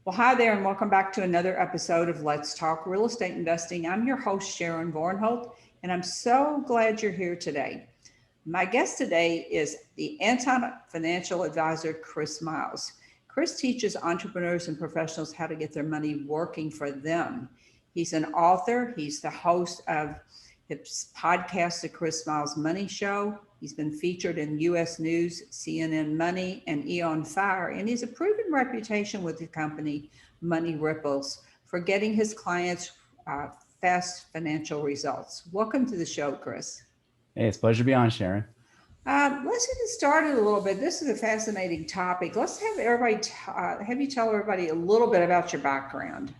Well, hi there, and welcome back to another episode of Let's Talk Real Estate Investing. I'm your host, Sharon Vornholt, and I'm so glad you're here today. My guest today is the AntiFinancial Advisor, Chris Miles. Chris teaches entrepreneurs and professionals how to get their money working for them. He's an author. He's the host of his podcast, The Chris Miles Money Show. He's been featured in U.S. News, CNN Money, and EOFire, and he's a proven reputation with the company Money Ripples for getting his clients fast financial results. Welcome to the show, Chris. Hey, it's a pleasure to be on, Sharon. Let's get it started a little bit. This is a fascinating topic. Let's have everybody have you tell everybody a little bit about your background.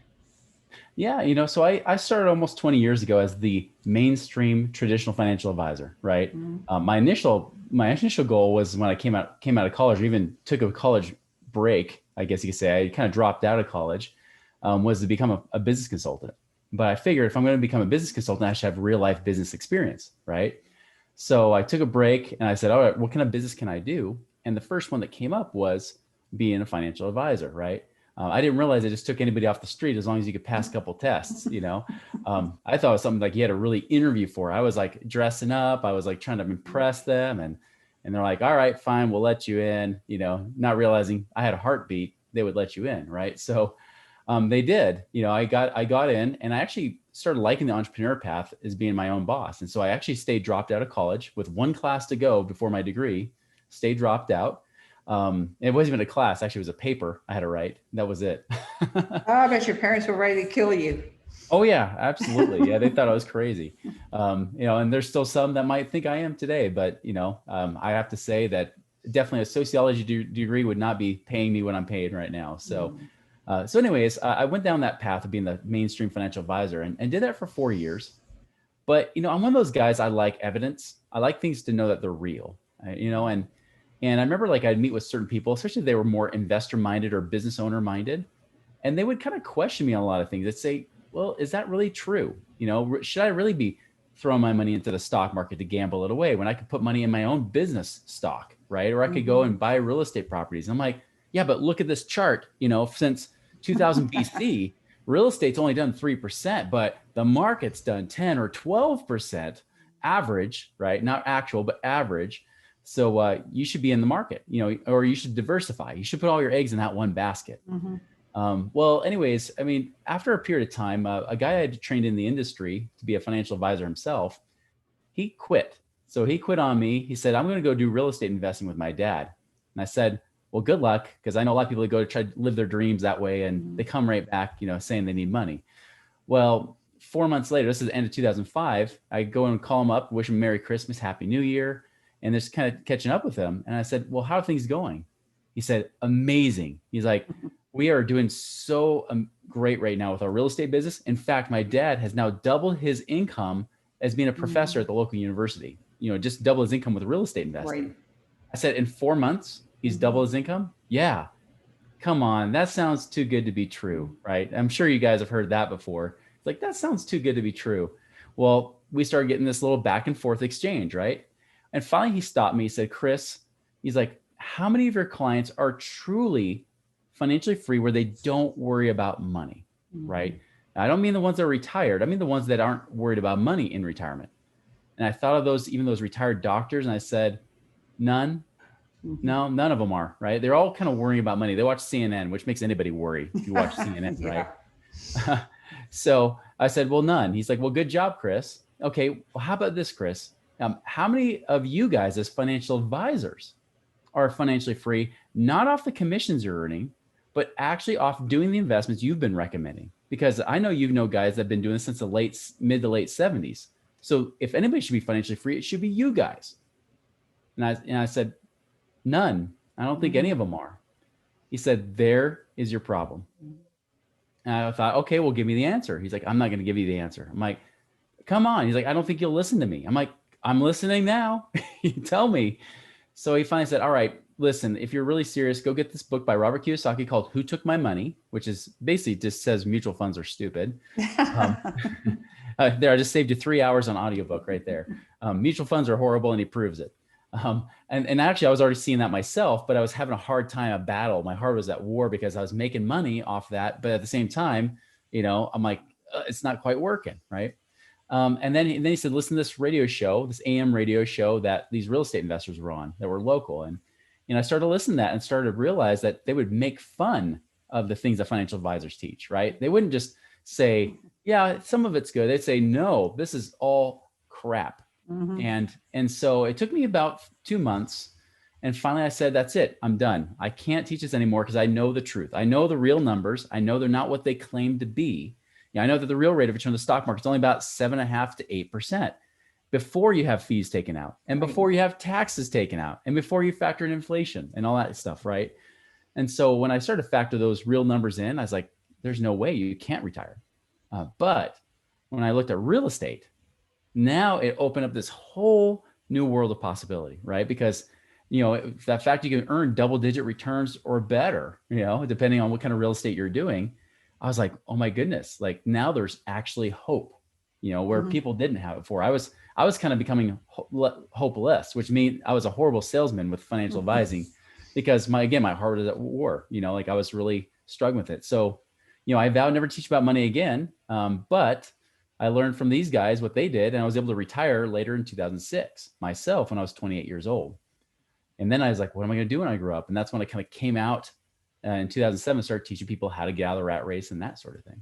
Yeah, so I started almost 20 years ago as the mainstream traditional financial advisor, right? Mm-hmm. My initial goal was when I came out of college, or even took a college break, I guess you could say. I kind of dropped out of college, was to become a business consultant. But I figured if I'm going to become a business consultant, I should have real life business experience, right? So I took a break and I said, all right, what kind of business can I do? And the first one that came up was being a financial advisor, right? I didn't realize it just took anybody off the street as long as you could pass a couple tests, I thought it was something like you had to really interview for. I was like dressing up. I was like trying to impress them. And they're like, all right, fine, we'll let you in, not realizing I had a heartbeat, they would let you in, right? So they did. I got in, and I actually started liking the entrepreneur path as being my own boss. And so I actually dropped out of college with one class to go before my degree, dropped out. It wasn't even a class. Actually, it was a paper I had to write. That was it. I bet your parents were ready to kill you. Oh yeah, absolutely. Yeah, they thought I was crazy. And there's still some that might think I am today, but I have to say that definitely a sociology degree would not be paying me what I'm paid right now. So, anyways, I went down that path of being the mainstream financial advisor and did that for 4 years. But I'm one of those guys. I like evidence. I like things to know that they're real. And I remember I'd meet with certain people, especially if they were more investor minded or business owner minded, and they would kind of question me on a lot of things. They'd say, well, is that really true? Should I really be throwing my money into the stock market to gamble it away when I could put money in my own business stock, right? Or I could go and buy real estate properties. And I'm like, yeah, but look at this chart, since 2000 BC, real estate's only done 3%, but the market's done 10 or 12% average, right? Not actual, but average. So you should be in the market, or you should diversify. You should put all your eggs in that one basket. Mm-hmm. Well, anyways, after a period of time, a guy I had trained in the industry to be a financial advisor himself, he quit. So he quit on me. He said, I'm going to go do real estate investing with my dad. And I said, well, good luck, because I know a lot of people that go to try to live their dreams that way, and they come right back, saying they need money. Well, 4 months later, this is the end of 2005, I go and call him up, wish him Merry Christmas, Happy New Year. And just kind of catching up with him. And I said, well, how are things going? He said, amazing. He's like, we are doing so great right now with our real estate business. In fact, my dad has now doubled his income as being a professor at the local university, just double his income with real estate investing. Right. I said, in 4 months, he's doubled his income? Yeah. Come on. That sounds too good to be true, right? I'm sure you guys have heard that before. It's like, that sounds too good to be true. Well, we started getting this little back and forth exchange, right? And finally, he stopped me. He said, Chris, he's like, how many of your clients are truly financially free where they don't worry about money, right? Now, I don't mean the ones that are retired. I mean the ones that aren't worried about money in retirement. And I thought of even those retired doctors, and I said, none. No, none of them are, right? They're all kind of worrying about money. They watch CNN, which makes anybody worry if you watch CNN, right? So I said, well, none. He's like, well, good job, Chris. Okay, well, how about this, Chris? How many of you guys as financial advisors are financially free, not off the commissions you're earning, but actually off doing the investments you've been recommending? Because I know guys that have been doing this since the mid to late 70s. So if anybody should be financially free, it should be you guys. And I said, none. I don't think any of them are. He said, there is your problem. And I thought, okay, well, give me the answer. He's like, I'm not going to give you the answer. I'm like, come on. He's like, I don't think you'll listen to me. I'm like, I'm listening now. You tell me. So he finally said, all right, listen, if you're really serious, go get this book by Robert Kiyosaki called Who Took My Money, which is basically just says mutual funds are stupid. There, I just saved you 3 hours on audiobook right there. Mutual funds are horrible, and he proves it. And actually I was already seeing that myself, but I was having a hard time, a battle. My heart was at war because I was making money off that. But at the same time, I'm like, it's not quite working. Right. And then he said, listen to this radio show, this AM radio show that these real estate investors were on that were local. And, I started to listen to that and started to realize that they would make fun of the things that financial advisors teach, right? They wouldn't just say, yeah, some of it's good. They'd say, no, this is all crap. Mm-hmm. And so it took me about 2 months. And finally I said, that's it. I'm done. I can't teach this anymore because I know the truth. I know the real numbers. I know they're not what they claim to be. I know that the real rate of return on the stock market is only about 7.5% to 8% before you have fees taken out and before you have taxes taken out and before you factor in inflation and all that stuff, right? And so when I started to factor those real numbers in, I was like, there's no way you can't retire. But when I looked at real estate, now it opened up this whole new world of possibility, right? Because, that fact you can earn double-digit returns or better, depending on what kind of real estate you're doing, I was like, oh my goodness, like now there's actually hope, where people didn't have it before. I was kind of becoming hopeless, which means I was a horrible salesman with financial advising because my heart was at war, like I was really struggling with it. So, I vowed never to teach about money again. But I learned from these guys what they did, and I was able to retire later in 2006 myself when I was 28 years old. And then I was like, what am I going to do when I grow up? And that's when I kind of came out in 2007, started teaching people how to get out of the rat race and that sort of thing.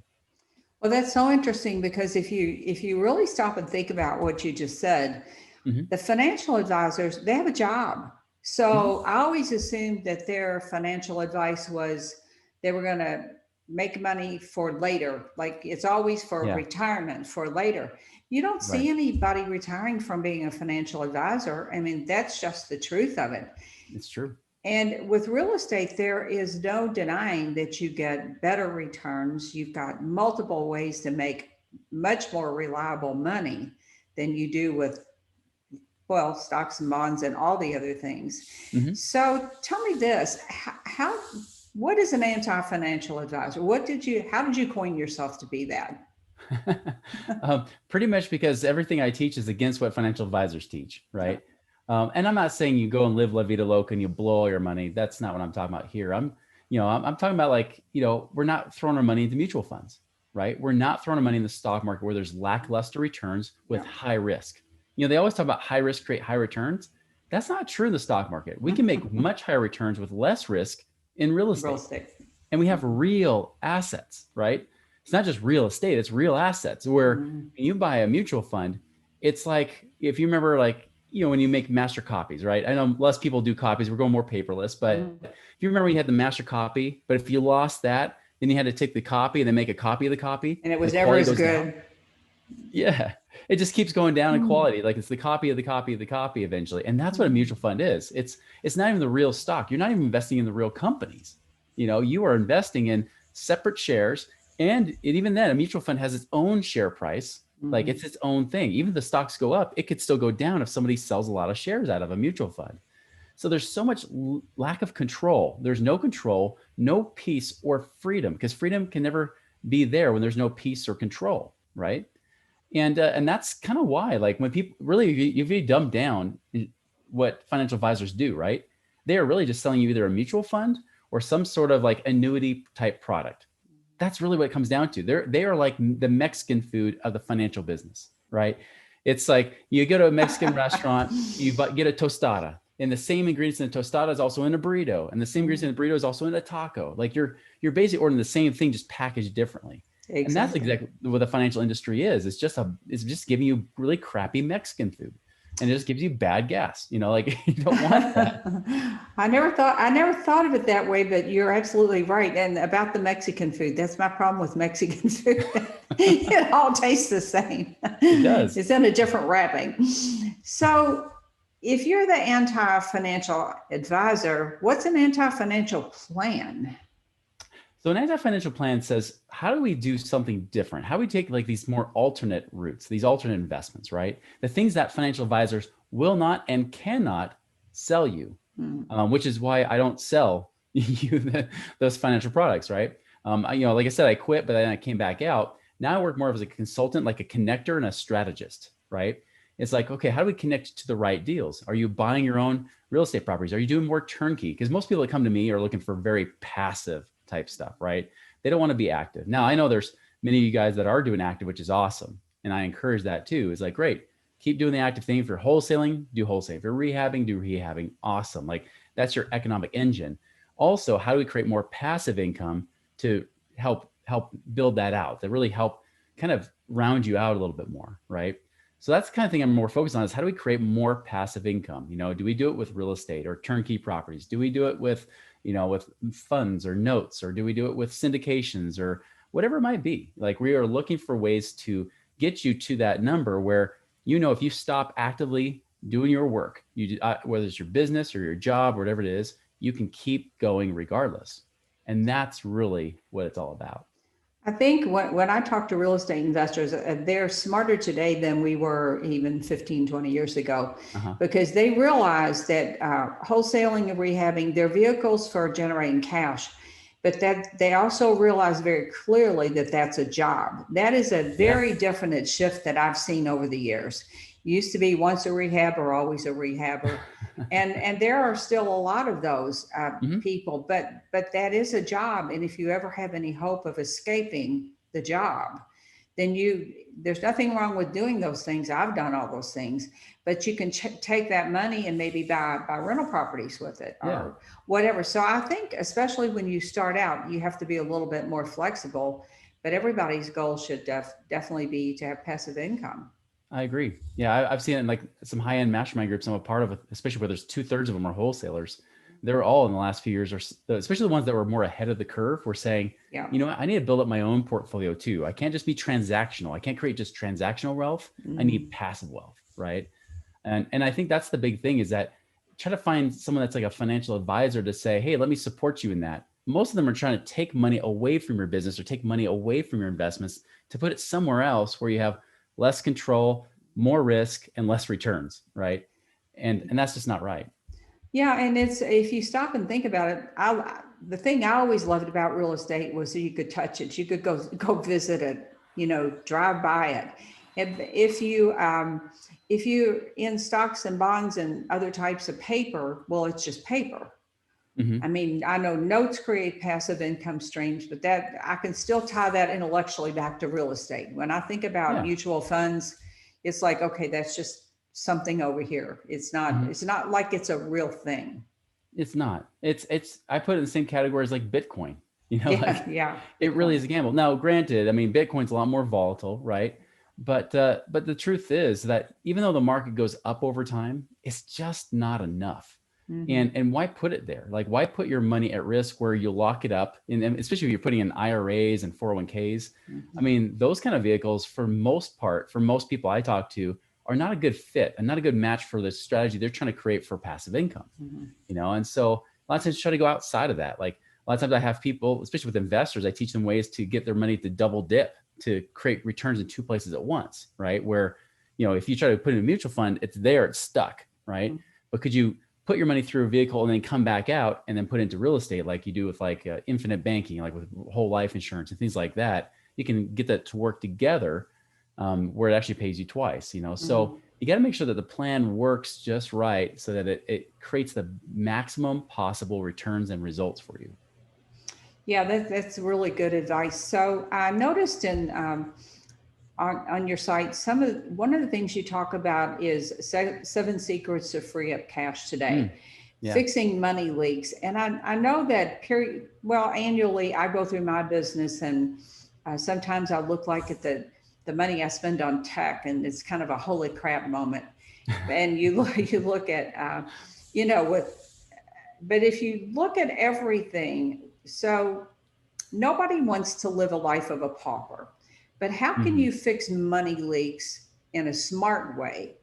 Well, that's so interesting because if you really stop and think about what you just said, the financial advisors, they have a job. So I always assumed that their financial advice was they were going to make money for later. Like it's always for retirement, for later. You don't see anybody retiring from being a financial advisor. I mean, that's just the truth of it. It's true. And with real estate, there is no denying that you get better returns. You've got multiple ways to make much more reliable money than you do with, stocks and bonds and all the other things. So tell me this, what is an anti-financial advisor? How did you coin yourself to be that? Pretty much because everything I teach is against what financial advisors teach, right? And I'm not saying you go and live La Vida Loca and you blow all your money. That's not what I'm talking about here. I'm talking about like, we're not throwing our money into mutual funds, right? We're not throwing our money in the stock market where there's lackluster returns with high risk. They always talk about high risk create high returns. That's not true in the stock market. We can make much higher returns with less risk in real estate. And we have real assets, right? It's not just real estate, it's real assets where when you buy a mutual fund, it's like, if you remember, like, when you make master copies, right? I know less people do copies. We're going more paperless, but if you remember, you had the master copy, but if you lost that, then you had to take the copy and then make a copy of the copy. And it was never as good. Down. Yeah. It just keeps going down in quality. Like it's the copy of the copy of the copy eventually. And that's what a mutual fund is. It's not even the real stock. You're not even investing in the real companies. You are investing in separate shares. And even then, a mutual fund has its own share price. Like it's its own thing. Even if the stocks go up, it could still go down if somebody sells a lot of shares out of a mutual fund. So there's so much lack of control. There's no control, no peace or freedom, because freedom can never be there when there's no peace or control, right? And that's kind of why, like when people really, if you dumb down what financial advisors do, right? They are really just selling you either a mutual fund or some sort of like annuity type product. That's really what it comes down to. They are like the Mexican food of the financial business, right? It's like you go to a Mexican restaurant, you get a tostada, and the same ingredients in a tostada is also in a burrito, and the same ingredients in a burrito is also in a taco. Like you're basically ordering the same thing, just packaged differently. Exactly. And that's exactly what the financial industry is. It's just giving you really crappy Mexican food. And it just gives you bad gas, like you don't want that. I never thought of it that way, but you're absolutely right. And about the Mexican food, that's my problem with Mexican food. It all tastes the same. It does. It's in a different wrapping. So if you're the anti-financial advisor, what's an anti-financial plan? So an anti-financial plan says, how do we do something different? How do we take like these more alternate routes, these alternate investments, right? The things that financial advisors will not and cannot sell you, which is why I don't sell you those financial products, right? Like I said, I quit, but then I came back out. Now I work more as a consultant, like a connector and a strategist, right? It's like, okay, how do we connect to the right deals? Are you buying your own real estate properties? Are you doing more turnkey? Because most people that come to me are looking for very passive type stuff, right? They don't want to be active. Now, I know there's many of you guys that are doing active, which is awesome. And I encourage that too. It's like, great, keep doing the active thing. If you're wholesaling, do wholesaling. If you're rehabbing, do rehabbing. Awesome. Like that's your economic engine. Also, how do we create more passive income to help build that out, that really help kind of round you out a little bit more, right? So that's the kind of thing I'm more focused on is how do we create more passive income? Do we do it with real estate or turnkey properties? Do we do it with, with funds or notes, or do we do it with syndications or whatever it might be? Like we are looking for ways to get you to that number where, if you stop actively doing your work, whether it's your business or your job or whatever it is, you can keep going regardless. And that's really what it's all about. I think when I talk to real estate investors, they're smarter today than we were even 15, 20 years ago, because they realize that wholesaling and rehabbing, they're vehicles for generating cash, but that they also realize very clearly that that's a job. That is a very definite shift that I've seen over the years. Used to be once a rehabber, always a rehabber. And there are still a lot of those people, but that is a job. And if you ever have any hope of escaping the job, then there's nothing wrong with doing those things. I've done all those things, but you can take that money and maybe buy rental properties with it or whatever. So I think, especially when you start out, you have to be a little bit more flexible, but everybody's goal should definitely be to have passive income. I agree. Yeah, I've seen it in like some high-end mastermind groups I'm a part of, especially where there's 2/3 of them are wholesalers. They're all in the last few years, or especially the ones that were more ahead of the curve, were saying, I need to build up my own portfolio too. I can't just be transactional. I can't create just transactional wealth. I need passive wealth, right? And I think that's the big thing, is that try to find someone that's like a financial advisor to say, hey, let me support you in that. Most of them are trying to take money away from your business or take money away from your investments to put it somewhere else where you have less control, more risk, and less returns, right? And that's just not right. Yeah, and it's, if you stop and think about it, the thing I always loved about real estate was that you could touch it, you could go visit it, drive by it. And if you in stocks and bonds and other types of paper, well, it's just paper. I mean, I know notes create passive income streams, but that I can still tie that intellectually back to real estate. When I think about mutual funds, it's like, okay, that's just something over here. It's not like it's a real thing. It's not. I put it in the same category as like Bitcoin. It really is a gamble. Now, granted, I mean, Bitcoin's a lot more volatile, right? But the truth is that even though the market goes up over time, it's just not enough. And why put it there? Like, why put your money at risk where you lock it up? And especially if you're putting in IRAs and 401ks. I mean, those kind of vehicles, for most people I talk to, are not a good fit and not a good match for the strategy they're trying to create for passive income. And so a lot of times try to go outside of that. Like a lot of times I have people, especially with investors, I teach them ways to get their money to double dip, to create returns in two places at once, right? Where, if you try to put in a mutual fund, it's stuck, right? But could you put your money through a vehicle and then come back out and then put it into real estate, like you do with like infinite banking, like with whole life insurance and things like that? You can get that to work together where it actually pays you twice, So you got to make sure that the plan works just right so that it creates the maximum possible returns and results for you. Yeah, that's really good advice. So I noticed on your site, one of the things you talk about is 7 secrets to free up cash today, fixing money leaks. And I know that annually I go through my business, and sometimes I look like at the money I spend on tech, and it's kind of a holy crap moment. And you look at, but if you look at everything, so nobody wants to live a life of a pauper. But how can you fix money leaks in a smart way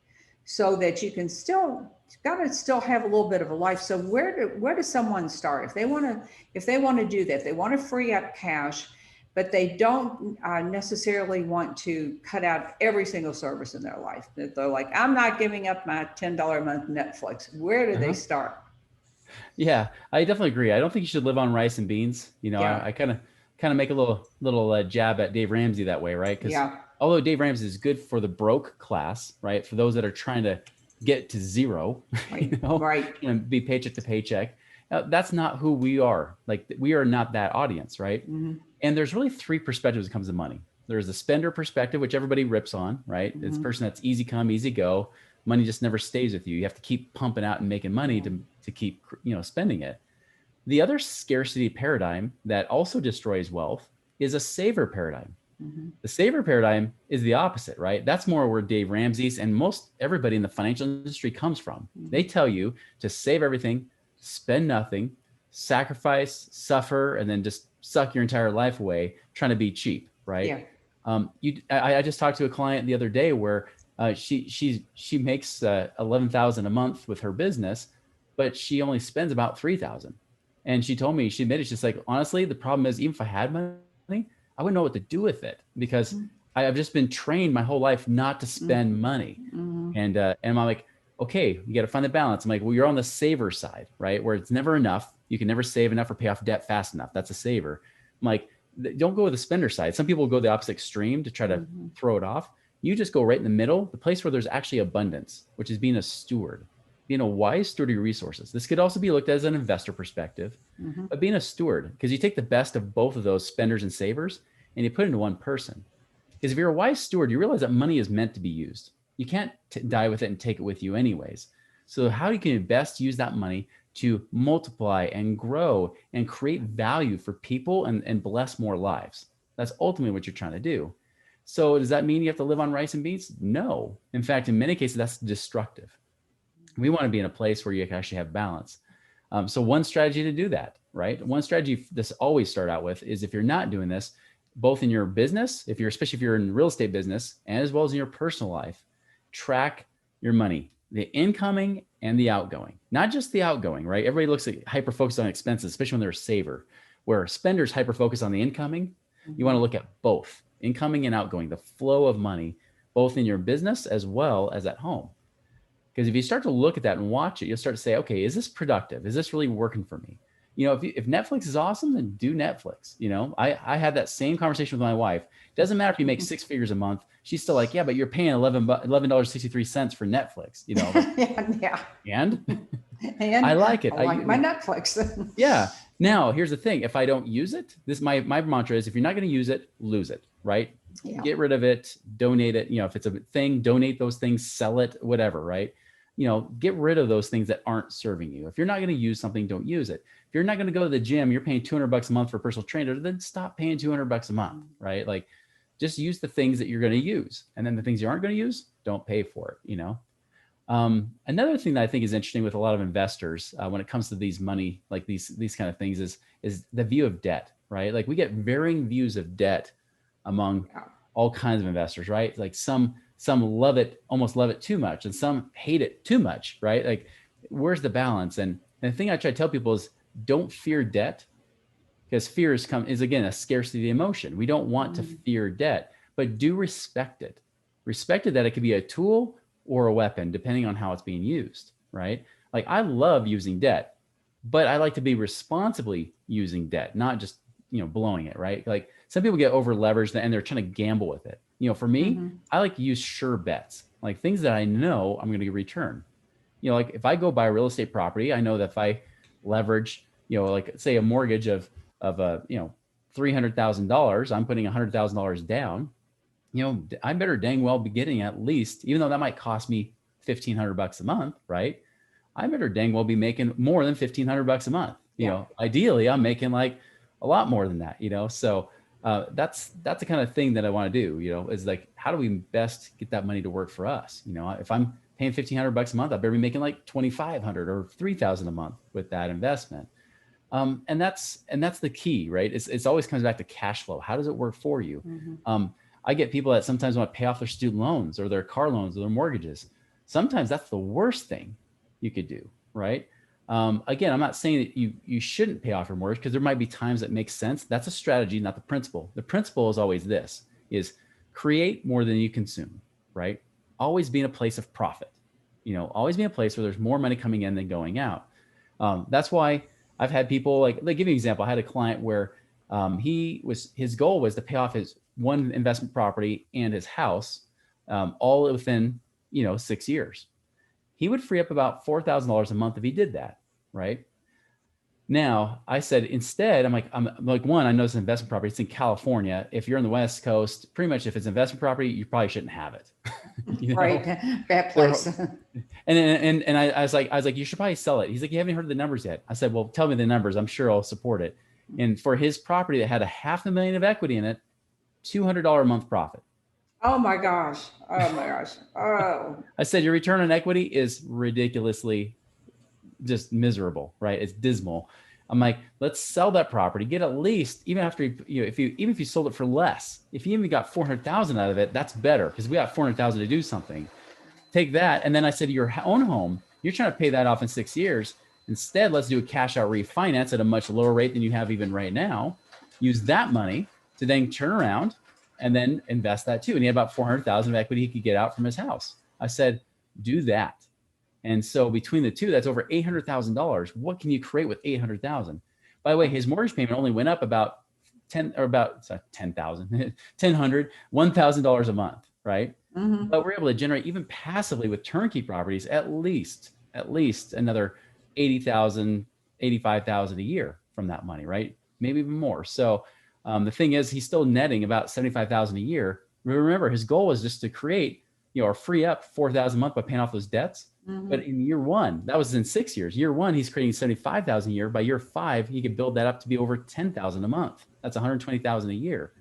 so that you can still have a little bit of a life? So where does someone start if they want to do that? They want to free up cash, but they don't necessarily want to cut out every single service in their life. They're like, I'm not giving up my $10 a month Netflix. Where do they start? Yeah, I definitely agree. I don't think you should live on rice and beans. I kind of make a little jab at Dave Ramsey that way, right? Because although Dave Ramsey is good for the broke class, right? For those that are trying to get to zero, Right. Right. and be paycheck to paycheck. That's not who we are. Like, we are not that audience, right? Mm-hmm. And there's really three perspectives when it comes to money. There's the spender perspective, which everybody rips on, right? It's a person that's easy come, easy go. Money just never stays with you. You have to keep pumping out and making money to keep, spending it. The other scarcity paradigm that also destroys wealth is a saver paradigm. Mm-hmm. The saver paradigm is the opposite, right? That's more where Dave Ramsey's and most everybody in the financial industry comes from. They tell you to save everything, spend nothing, sacrifice, suffer, and then just suck your entire life away trying to be cheap, right? Yeah. I just talked to a client the other day where she makes 11,000 a month with her business, but she only spends about 3,000. And she told me, she admitted, she's like, honestly, the problem is, even if I had money, I wouldn't know what to do with it, because I've just been trained my whole life not to spend money. And I'm like, okay, you got to find the balance. I'm like, well, you're on the saver side, right? Where it's never enough. You can never save enough or pay off debt fast enough. That's a saver. I'm like, don't go with the spender side. Some people go the opposite extreme to try to throw it off. You just go right in the middle, the place where there's actually abundance, which is being a steward, being a wise steward of your resources. This could also be looked at as an investor perspective, but being a steward, because you take the best of both of those spenders and savers and you put it into one person. Because if you're a wise steward, you realize that money is meant to be used. You can't die with it and take it with you anyways. So how can you best use that money to multiply and grow and create value for people and bless more lives? That's ultimately what you're trying to do. So does that mean you have to live on rice and beans? No. In fact, in many cases, that's destructive. We want to be in a place where you can actually have balance. So one strategy to do that, right? One strategy this always start out with is, if you're not doing this, both in your business, especially if you're in real estate business, and as well as in your personal life, track your money, the incoming and the outgoing, not just the outgoing, right? Everybody looks at hyper focused on expenses, especially when they're a saver, where spenders hyper focus on the incoming. You want to look at both incoming and outgoing, the flow of money, both in your business as well as at home. Because if you start to look at that and watch it, you'll start to say, okay, is this productive? Is this really working for me? If Netflix is awesome, then do Netflix. I had that same conversation with my wife. It doesn't matter if you make 6 figures a month. She's still like, yeah, but you're paying $11.63 for Netflix, And I like it. I like my Netflix. Yeah. Now, here's the thing. If I don't use it, my mantra is, if you're not going to use it, lose it, right? Yeah. Get rid of it, donate it. If it's a thing, donate those things, sell it, whatever, right? Get rid of those things that aren't serving you. If you're not going to use something, don't use it. If you're not going to go to the gym, you're paying $200 a month for a personal trainer, then stop paying $200 a month, right? Like, just use the things that you're going to use. And then the things you aren't going to use, don't pay for it, Another thing that I think is interesting with a lot of investors when it comes to these money, like these kind of things, is the view of debt, right? Like, we get varying views of debt among all kinds of investors, right? Like some love it, almost love it too much, and some hate it too much, right? Like, where's the balance? And the thing I try to tell people is, don't fear debt, because fear is again a scarcity emotion. We don't want to fear debt, but do respect it. Respect it, that it could be a tool or a weapon, depending on how it's being used, right? Like, I love using debt, but I like to be responsibly using debt, not just, blowing it, right? Like, some people get over leveraged and they're trying to gamble with it. For me, I like to use sure bets, like things that I know I'm going to get return. Like, if I go buy a real estate property, I know that if I leverage, like, say, a mortgage of $300,000, I'm putting $100,000 down. I better dang well be getting at least, even though that might cost me $1,500 a month, right? I better dang well be making more than $1,500 a month. Ideally, I'm making like a lot more than that. So that's the kind of thing that I want to do. Is like, how do we best get that money to work for us? If I'm paying $1,500 a month, I better be making like $2,500 or $3,000 a month with that investment. And that's the key, right? It's always comes back to cash flow. How does it work for you? I get people that sometimes want to pay off their student loans or their car loans or their mortgages. Sometimes that's the worst thing you could do, right? Again, I'm not saying that you shouldn't pay off your mortgage, because there might be times that make sense. That's a strategy, not the principle. The principle is always this, is create more than you consume, right? Always be in a place of profit, always be in a place where there's more money coming in than going out. That's why I've had people like give you an example. I had a client where his goal was to pay off his one investment property and his house, all within, 6 years. He would free up about $4,000 a month if he did that, right? Now, I said, instead, I'm like, one, I know it's an investment property. It's in California. If you're on the West Coast, pretty much if it's an investment property, you probably shouldn't have it. Right. Bad place. And I was like, you should probably sell it. He's like, you haven't heard the numbers yet. I said, well, tell me the numbers. I'm sure I'll support it. And for his property that had $500,000 of equity in it, $200 a month profit. Oh my gosh. Oh my gosh. Oh. I said, your return on equity is ridiculously just miserable, right? It's dismal. I'm like, let's sell that property, get at least, even after, even if you sold it for less, if you even got 400,000 out of it, that's better because we got 400,000 to do something. Take that. And then I said, your own home, you're trying to pay that off in 6 years. Instead, let's do a cash out refinance at a much lower rate than you have even right now. Use that money to then turn around and then invest that too. And he had about 400,000 of equity he could get out from his house. I said, do that. And so between the two, that's over $800,000. What can you create with 800,000? By the way, his mortgage payment only went up about $1,000 a month, right? Mm-hmm. But we're able to generate even passively with turnkey properties, at least another 80,000, 85,000 a year from that money, right? Maybe even more. So the thing is, he's still netting about 75,000 a year. Remember, his goal was just to create, or free up 4,000 a month by paying off those debts. Mm-hmm. But in year one, that was in 6 years. Year one, he's creating 75,000 a year. By year 5, he could build that up to be over 10,000 a month. That's 120,000 a year.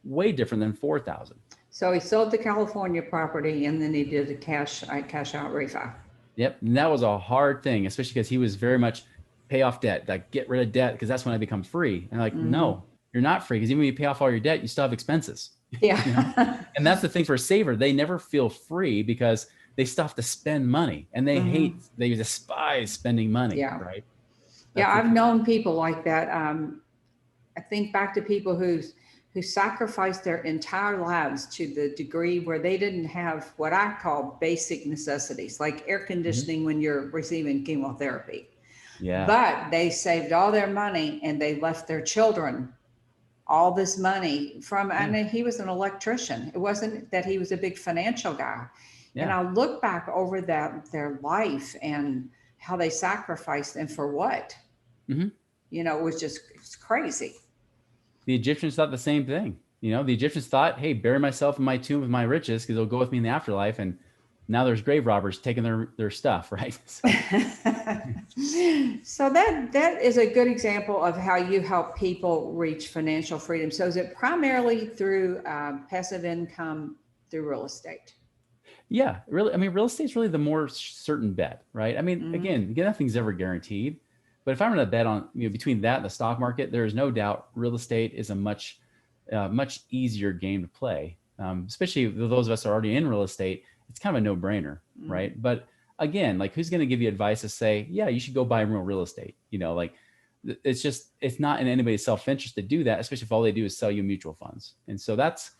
Way different than 4,000. So he sold the California property and then he did a cash out refi. Yep. And that was a hard thing, especially because he was very much pay off debt, like get rid of debt, because that's when I become free. And like, no, you're not free, because even when you pay off all your debt, you still have expenses. Yeah. And that's the thing for a saver. They never feel free because they still have to spend money, and they they despise spending money. Yeah. Right. That's I've known people like that. I think back to people who sacrificed their entire lives to the degree where they didn't have what I call basic necessities, like air conditioning when you're receiving chemotherapy. Yeah. But they saved all their money and they left their children all this money from, and he was an electrician. It wasn't that he was a big financial guy. Yeah. And I look back over their life and how they sacrificed and for what, it was it's crazy. The Egyptians thought the same thing. The Egyptians thought, hey, bury myself in my tomb with my riches because they'll go with me in the afterlife. And now there's grave robbers taking their stuff, right? So that is a good example of how you help people reach financial freedom. So is it primarily through passive income through real estate? Yeah, really. I mean, real estate's really the more certain bet, right? I mean, again, nothing's ever guaranteed. But if I'm going to bet on, between that and the stock market, there is no doubt real estate is a much easier game to play, especially those of us who are already in real estate. It's kind of a no-brainer, right? But again, like, who's going to give you advice to say, yeah, you should go buy real estate? It's not in anybody's self-interest to do that, especially if all they do is sell you mutual funds. And so that's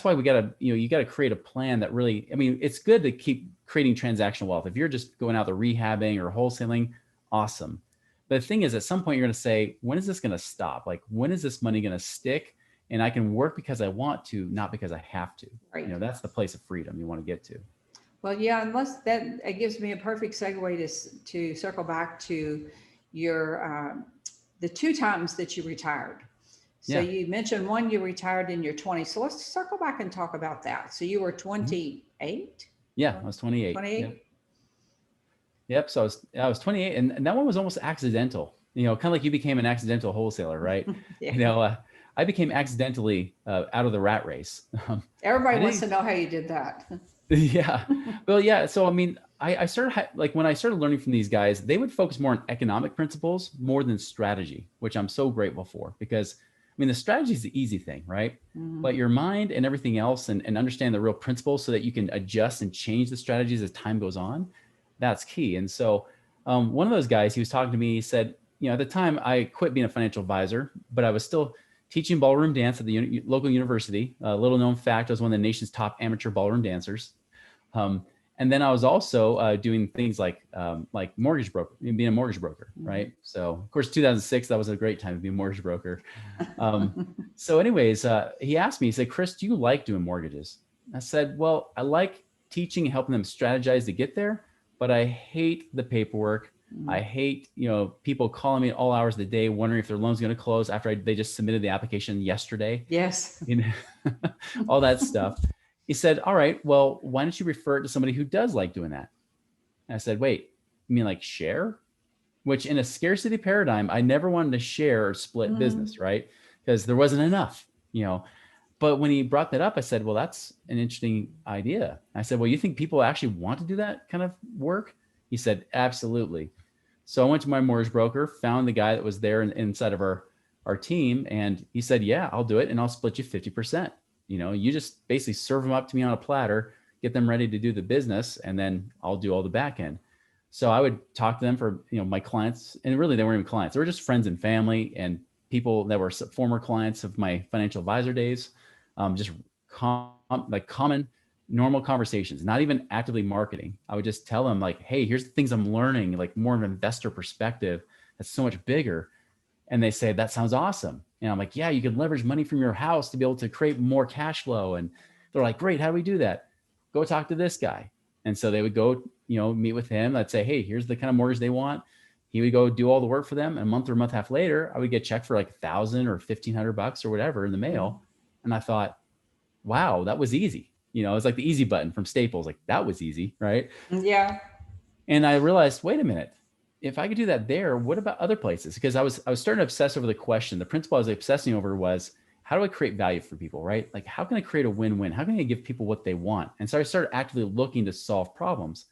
why we got to, you got to create a plan that really, I mean, it's good to keep creating transactional wealth. If you're just going out there rehabbing or wholesaling, awesome. But the thing is, at some point you're going to say, when is this going to stop? Like, when is this money going to stick? And I can work because I want to, not because I have to. Right. That's the place of freedom you want to get to. Well, yeah, unless it gives me a perfect segue to circle back to your, the 2 times that you retired. So you mentioned one, you retired in your 20s. So let's circle back and talk about that. So you were 28? Yeah, I was 28. 28? Yep. So I was 28, and that one was almost accidental. Kind of like you became an accidental wholesaler, right? Yeah. I became accidentally out of the rat race. Everybody wants to know how you did that. Yeah. Well, yeah. So, I mean, I started, like, when I started learning from these guys, they would focus more on economic principles more than strategy, which I'm so grateful for, because I mean, the strategy is the easy thing, right? But your mind and everything else, and understand the real principles so that you can adjust and change the strategies as time goes on, that's key. And so one of those guys, he was talking to me, he said, at the time I quit being a financial advisor, but I was still teaching ballroom dance at the local university. A little known fact, I was one of the nation's top amateur ballroom dancers. And then I was also doing things like mortgage broker, being a mortgage broker, right? So of course, 2006, that was a great time to be a mortgage broker. So anyways, he asked me, he said, Chris, do you like doing mortgages? I said, well, I like teaching and helping them strategize to get there, but I hate the paperwork. I hate, people calling me at all hours of the day, wondering if their loan's going to close after they just submitted the application yesterday. Yes. All that stuff. He said, all right, well, why don't you refer it to somebody who does like doing that? And I said, wait, you mean like share? Which in a scarcity paradigm, I never wanted to share or split business, right? Because there wasn't enough, But when he brought that up, I said, well, that's an interesting idea. I said, well, you think people actually want to do that kind of work? He said, absolutely. So I went to my mortgage broker, found the guy that was there inside of our team. And he said, yeah, I'll do it. And I'll split you 50%. You just basically serve them up to me on a platter, get them ready to do the business. And then I'll do all the back end. So I would talk to them for, my clients, and really they weren't even clients. They were just friends and family and people that were former clients of my financial advisor days. Just common, normal conversations, not even actively marketing. I would just tell them like, hey, here's the things I'm learning, like more of an investor perspective. That's so much bigger. And they say, that sounds awesome. And I'm like, yeah, you can leverage money from your house to be able to create more cash flow. And they're like, great. How do we do that? Go talk to this guy. And so they would go, meet with him. I'd say, hey, here's the kind of mortgage they want. He would go do all the work for them. And a month or a month and a half later, I would get checked for like $1,000 or $1,500 or whatever in the mail. And I thought, wow, that was easy. It's like the easy button from Staples. Like that was easy, right? Yeah. And I realized, wait a minute, if I could do that there, what about other places? Because I was starting to obsess over the question. The principle I was obsessing over was, how do I create value for people, right? Like, how can I create a win-win? How can I give people what they want? And so I started actively looking to solve problems.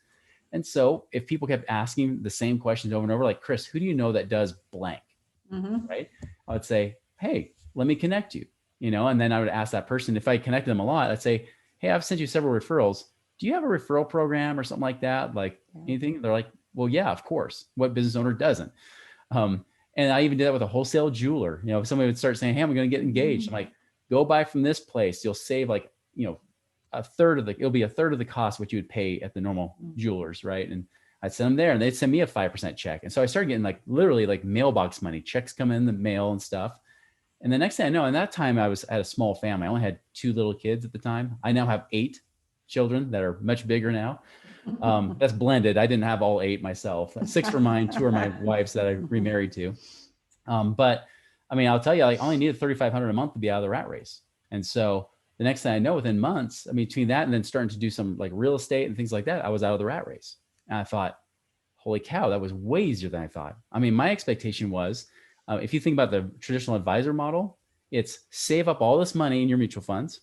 And so if people kept asking the same questions over and over, like, Chris, who do you know that does blank, right? I would say, hey, let me connect you, and then I would ask that person, if I connected them a lot, I'd say, hey, I've sent you several referrals. Do you have a referral program or something like that? Like anything? They're like, well, yeah, of course. What business owner doesn't? And I even did that with a wholesale jeweler. If somebody would start saying, hey, I'm going to get engaged. I'm like, go buy from this place. You'll save like, it'll be a third of the cost what you would pay at the normal jewelers, right? And I'd send them there and they'd send me a 5% check. And so I started getting like literally like mailbox money, checks come in the mail and stuff. And the next thing I know, in that time I had a small family. I only had 2 little kids at the time. I now have 8 children that are much bigger now. That's blended. I didn't have all 8 myself. 6 were mine, 2 are my wife's that I remarried to. But I mean, I'll tell you, I only needed $3,500 a month to be out of the rat race. And so the next thing I know, within months, I mean, between that and then starting to do some like real estate and things like that, I was out of the rat race. And I thought, holy cow, that was way easier than I thought. I mean, my expectation was, if you think about the traditional advisor model, it's save up all this money in your mutual funds,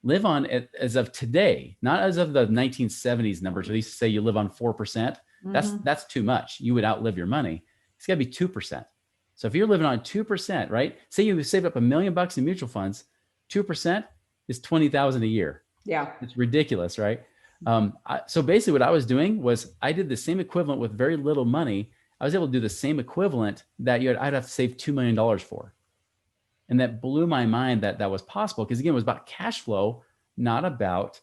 live on it as of today, not as of the 1970s numbers. Where they used to say you live on 4%. That's too much. You would outlive your money. It's got to be 2%. So if you're living on 2%, right? Say you save up $1 million in mutual funds, 2% is $20,000 a year. Yeah. It's ridiculous, right? So basically what I was doing was I did the same equivalent with very little money. I was able to do the same equivalent that I'd have to save $2 million for. And that blew my mind that was possible. Because again, it was about cash flow, not about,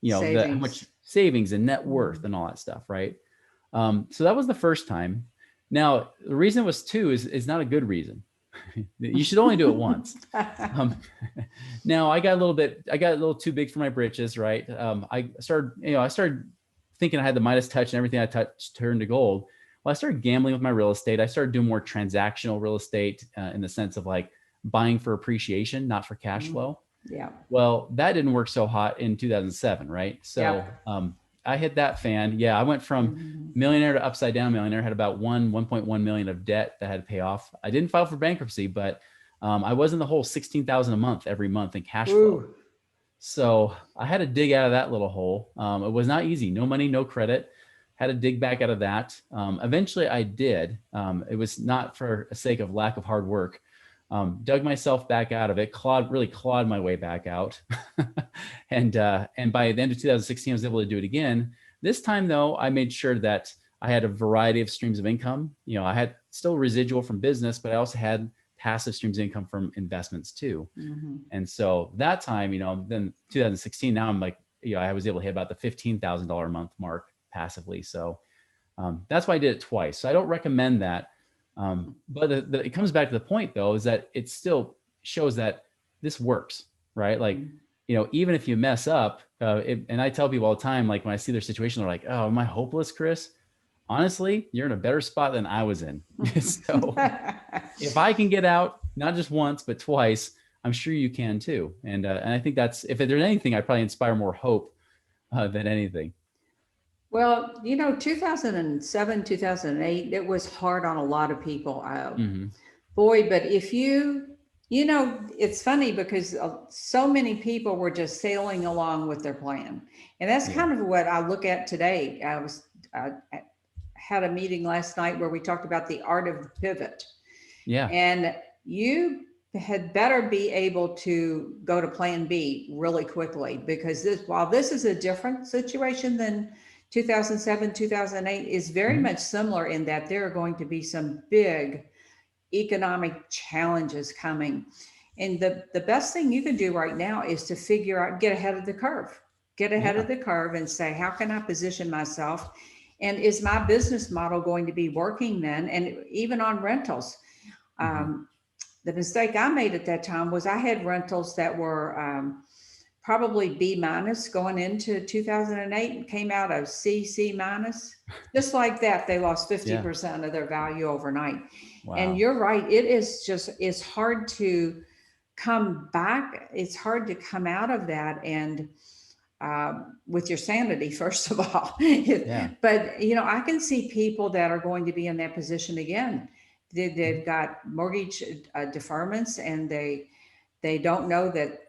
how much savings and net worth and all that stuff, right? So that was the first time. Now, the reason it was 2 is not a good reason. You should only do it once. Now I got a little too big for my britches, right? I started thinking I had the Midas touch and everything I touched turned to gold. Well, I started gambling with my real estate. I started doing more transactional real estate in the sense of like buying for appreciation, not for cash flow. Yeah. Well, that didn't work so hot in 2007, right? So I hit that fan. Yeah, I went from millionaire to upside down millionaire, had about 1.1 million of debt that I had to pay off. I didn't file for bankruptcy, but I was in the whole 16,000 a month every month in cash flow. So I had to dig out of that little hole. It was not easy. No money, no credit. Had to dig back out of that. Eventually I did. It was not for the sake of lack of hard work. Dug myself back out of it, really clawed my way back out. And by the end of 2016, I was able to do it again. This time though, I made sure that I had a variety of streams of income. I had still residual from business, but I also had passive streams of income from investments too. And so that time, then 2016, now I'm like I was able to hit about the $15,000 a month mark passively. So that's why I did it twice. So I don't recommend that. But it comes back to the point though, is that it still shows that this works, right? Like, even if you mess up, and I tell people all the time, like when I see their situation, they're like, oh, am I hopeless, Chris? Honestly, you're in a better spot than I was in. So if I can get out, not just once, but twice, I'm sure you can too. And I think that's, if there's anything, I probably inspire more hope than anything. Well, 2007, 2008, it was hard on a lot of people. Boy, but if it's funny because so many people were just sailing along with their plan. And that's kind of what I look at today. I had a meeting last night where we talked about the art of the pivot. Yeah. And you had better be able to go to plan B really quickly, because while this is a different situation than 2007, 2008, is very much similar in that there are going to be some big economic challenges coming. And the best thing you can do right now is to get ahead of the curve, of the curve and say, how can I position myself? And is my business model going to be working then? And even on rentals, the mistake I made at that time was I had rentals that were probably B minus going into 2008 and came out of C minus. Just like that, they lost 50% of their value overnight. Wow. And you're right. It's hard to come back. It's hard to come out of that. And with your sanity, first of all. But, I can see people that are going to be in that position again. They've got mortgage deferments, and they don't know that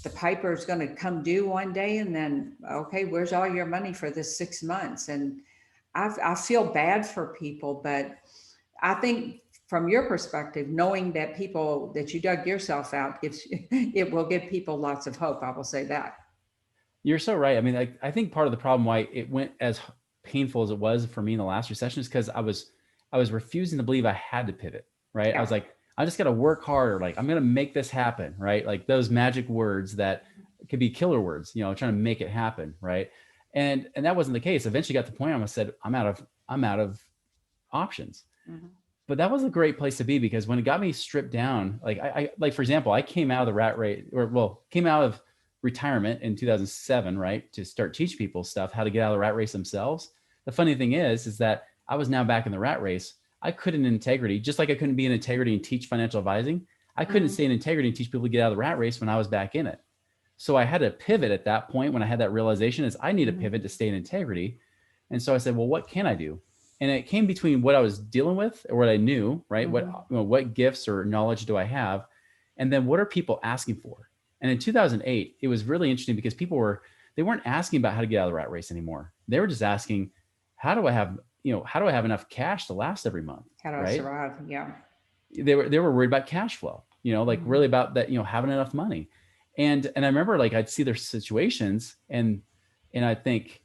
the piper is going to come due one day, and then, okay, where's all your money for this 6 months? And I feel bad for people, but I think from your perspective, knowing that you dug yourself out, it will give people lots of hope. I will say that. You're so right. I mean, I think part of the problem why it went as painful as it was for me in the last recession is because I was refusing to believe I had to pivot, right? I was like, I just got to work harder. Like, I'm going to make this happen, right? Like those magic words that could be killer words, trying to make it happen, right? And that wasn't the case. Eventually got to the point I said, I'm out of options. But that was a great place to be, because when it got me stripped down, like for example, I came out of the rat race, came out of retirement in 2007, right? To start teach people stuff, how to get out of the rat race themselves. The funny thing is that I was now back in the rat race. I couldn't in integrity, just like I couldn't be in integrity and teach financial advising. I couldn't stay in integrity and teach people to get out of the rat race when I was back in it. So I had to pivot at that point when I had that realization is I need to pivot to stay in integrity. And so I said, well, what can I do? And it came between what I was dealing with or what I knew, right? What gifts or knowledge do I have? And then what are people asking for? And in 2008, it was really interesting because they weren't asking about how to get out of the rat race anymore. They were just asking, how do I have enough cash to last every month? How do I survive? Yeah. They were worried about cash flow, really about that, having enough money. And I remember I'd see their situations and I'd think,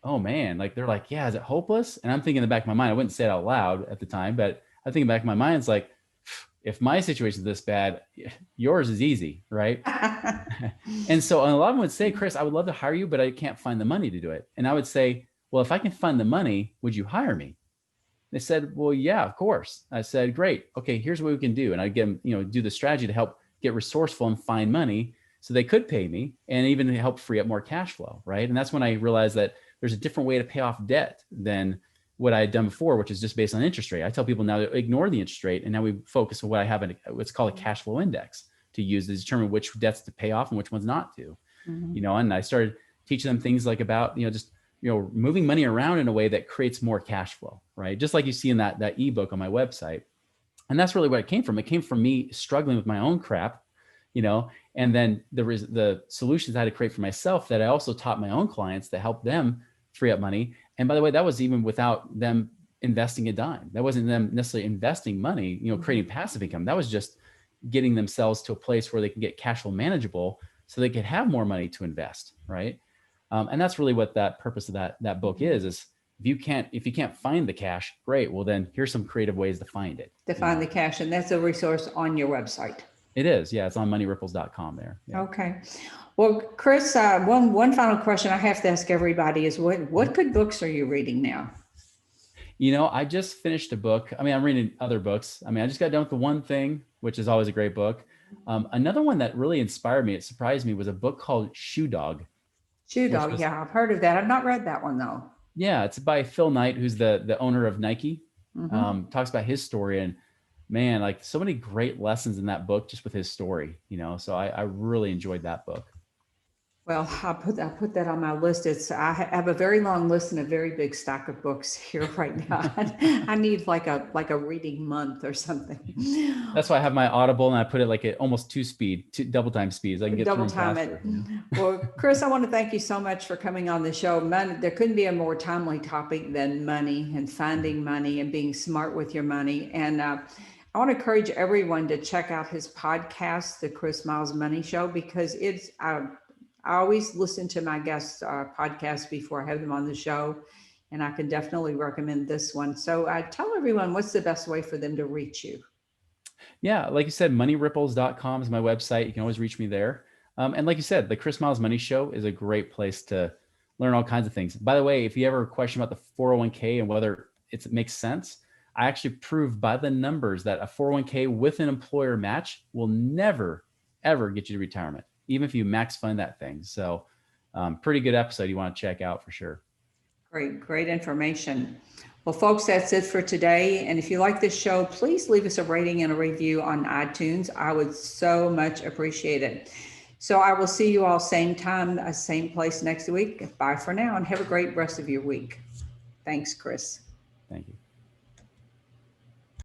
oh man, they're like, yeah, is it hopeless? And I'm thinking in the back of my mind, I wouldn't say it out loud at the time, but I think in the back of my mind, it's like, if my situation is this bad, yours is easy, right? And so a lot of them would say, Chris, I would love to hire you, but I can't find the money to do it. And I would say, well, if I can find the money, would you hire me? They said, well, yeah, of course. I said, great. Okay, here's what we can do. And I'd get them, do the strategy to help get resourceful and find money so they could pay me and even help free up more cash flow, right? And that's when I realized that there's a different way to pay off debt than what I had done before, which is just based on interest rate. I tell people now to ignore the interest rate, and now we focus on what I have in what's called a cash flow index to use to determine which debts to pay off and which ones not to. And I started teaching them things like about, moving money around in a way that creates more cash flow, right? Just like you see in that ebook on my website. And that's really where it came from. It came from me struggling with my own crap, and then the solutions I had to create for myself that I also taught my own clients to help them free up money. And by the way, that was even without them investing a dime. That wasn't them necessarily investing money, creating passive income. That was just getting themselves to a place where they can get cash flow manageable so they could have more money to invest, right? And that's really what that purpose of that book is if you can't find the cash, great. Well, then here's some creative ways to find it. To find the cash. And that's a resource on your website. It is. Yeah. It's on moneyripples.com there. Yeah. Okay. Well, Chris, one final question I have to ask everybody is what good books are you reading now? I just finished a book. I mean, I'm reading other books. I mean, I just got done with The One Thing, which is always a great book. Another one that really inspired me, it surprised me, was a book called Shoe Dog, Shoe which Dog. was, Yeah, I've heard of that. I've not read that one though. yeah, it's by Phil Knight, who's the owner of Nike. Hmm. Talks about his story, and man, like so many great lessons in that book just with his story, so I really enjoyed that book. Well, I'll put that on my list. I have a very long list and a very big stack of books here right now. I need like a reading month or something. That's why I have my Audible and I put it like at almost double time speed, so I can get through Double them time it. faster. Well, Chris, I want to thank you so much for coming on the show. There couldn't be a more timely topic than money and finding money and being smart with your money. And I want to encourage everyone to check out his podcast, The Chris Miles Money Show, because I always listen to my guests' podcasts before I have them on the show, and I can definitely recommend this one. So tell everyone what's the best way for them to reach you. Yeah, like you said, moneyripples.com is my website. You can always reach me there. And like you said, the Chris Miles Money Show is a great place to learn all kinds of things. By the way, if you ever question about the 401k and whether it makes sense, I actually proved by the numbers that a 401k with an employer match will never, ever get you to retirement, even if you max fund that thing. So pretty good episode you want to check out for sure. Great information. Well, folks, that's it for today. And if you like this show, please leave us a rating and a review on iTunes. I would so much appreciate it. So I will see you all same time, same place next week. Bye for now and have a great rest of your week. Thanks, Chris. Thank you.